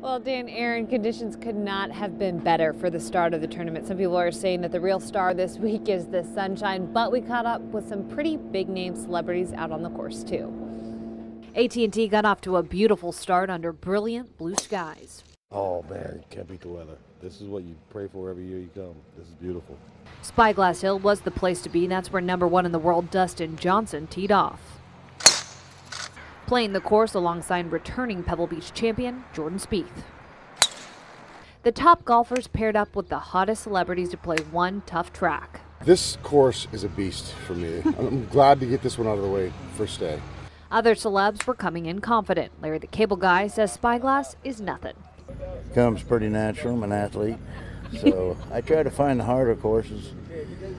Well, Dan, Aaron, conditions could not have been better for the start of the tournament. Some people are saying that the real star this week is the sunshine, but we caught up with some pretty big-name celebrities out on the course, too. AT&T got off to a beautiful start under brilliant blue skies. Oh, man, can't beat the weather. This is what you pray for every year you come. This is beautiful. Spyglass Hill was the place to be. That's where #1 in the world, Dustin Johnson, teed off. Playing the course alongside returning Pebble Beach champion Jordan Spieth. The top golfers paired up with the hottest celebrities to play one tough track. This course is a beast for me. I'm glad to get this one out of the way first day. Other celebs were coming in confident. Larry the Cable Guy says Spyglass is nothing. Comes pretty natural. I'm an athlete, so I try to find the harder courses.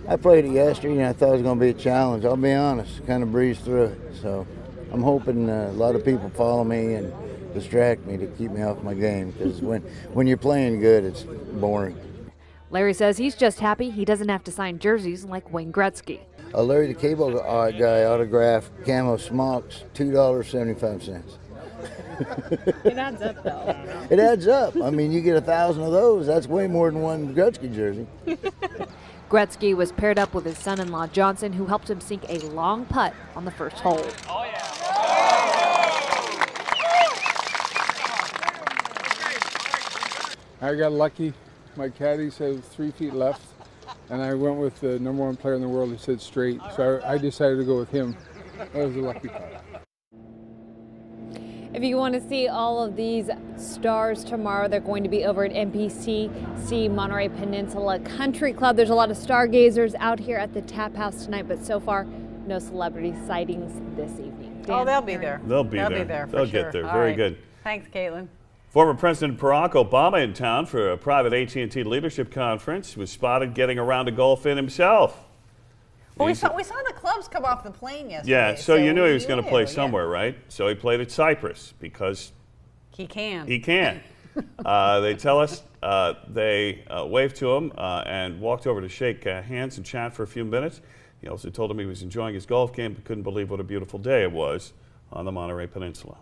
I played it yesterday and I thought it was going to be a challenge. I'll be honest, kind of breezed through it. So I'm hoping a lot of people follow me and distract me to keep me off my game, because when you're playing good, it's boring. Larry says he's just happy he doesn't have to sign jerseys like Wayne Gretzky. A Larry the Cable Guy autographed camo smocks, $2.75. It adds up, though. It adds up. I mean, you get 1,000 of those. That's way more than one Gretzky jersey. Gretzky was paired up with his son-in-law Johnson, who helped him sink a long putt on the first hole. Oh, yeah. I got lucky. My caddy said 3 feet left, and I went with the #1 player in the world who said straight, so I decided to go with him. That was a lucky putt. If you want to see all of these stars tomorrow, they're going to be over at MPCC Monterey Peninsula Country Club. There's a lot of stargazers out here at the Tap House tonight, but so far, no celebrity sightings this evening. Dan, oh, they'll be there. They'll be there. They'll sure. get there. All Very right. good. Thanks, Caitlin. Former President Barack Obama in town for a private AT&T leadership conference. Was spotted getting around a golf in himself. Well, we saw the clubs come off the plane yesterday. Yeah, so you knew he was going to play yeah. somewhere, right? So he played at Cypress because he can. He can. They tell us they waved to him and walked over to shake hands and chat for a few minutes. He also told him he was enjoying his golf game but couldn't believe what a beautiful day it was on the Monterey Peninsula.